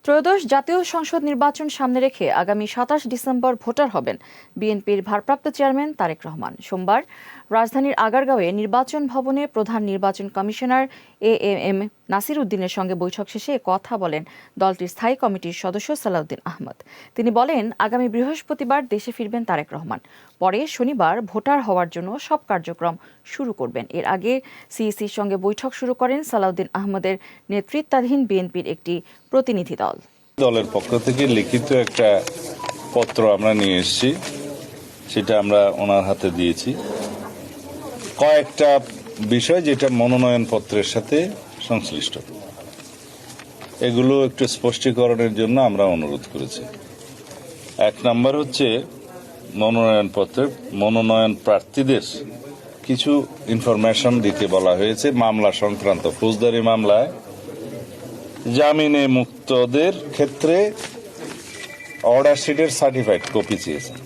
ত্রয়োদশ জাতীয় সংসদ নির্বাচন সামনে রেখে আগামী ২৭ ডিসেম্বর ভোটার হবেন বিএনপির ভারপ্রাপ্ত চেয়ারম্যান তারেক রহমান। সোমবার রাজধানীর আগারগাঁওয়ে নির্বাচন ভবনে প্রধান নির্বাচন কমিশনার এএম নাসির উদ্দিনের সঙ্গে বৈঠক শেষে কথা বলেন দলটির স্থায়ী কমিটির সদস্য সালাউদ্দিন আহমদ। তিনি বলেন, আগামী বৃহস্পতিবার দেশে ফিরবেন তারেক রহমান। পরে শনিবার ভোটার হওয়ার জন্য সব কার্যক্রম শুরু করবেন। এর আগে সিইসির সঙ্গে বৈঠক শুরু করেন সালাউদ্দিন আহমদের নেতৃত্বাধীন বিএনপির একটি প্রতিনিধি দল। দলের পক্ষ থেকে লিখিত একটা পত্র আমরা নিয়ে এসেছি, সেটা আমরা ওনার হাতে দিয়েছি। কয়েকটা বিষয় যেটা মনোনয়ন পত্রের সাথে সংশ্লিষ্ট, এগুলো একটু স্পষ্টীকরণের জন্য আমরা অনুরোধ করেছি। এক নম্বর হচ্ছে মনোনয়ন প্রার্থীদের কিছু ইনফরমেশন দিতে বলা হয়েছে। মামলা সংক্রান্ত ফৌজদারি মামলায় জামিনে মুক্তদের ক্ষেত্রে অর্ডার শিটের সার্টিফাইড কপি চেয়েছেন।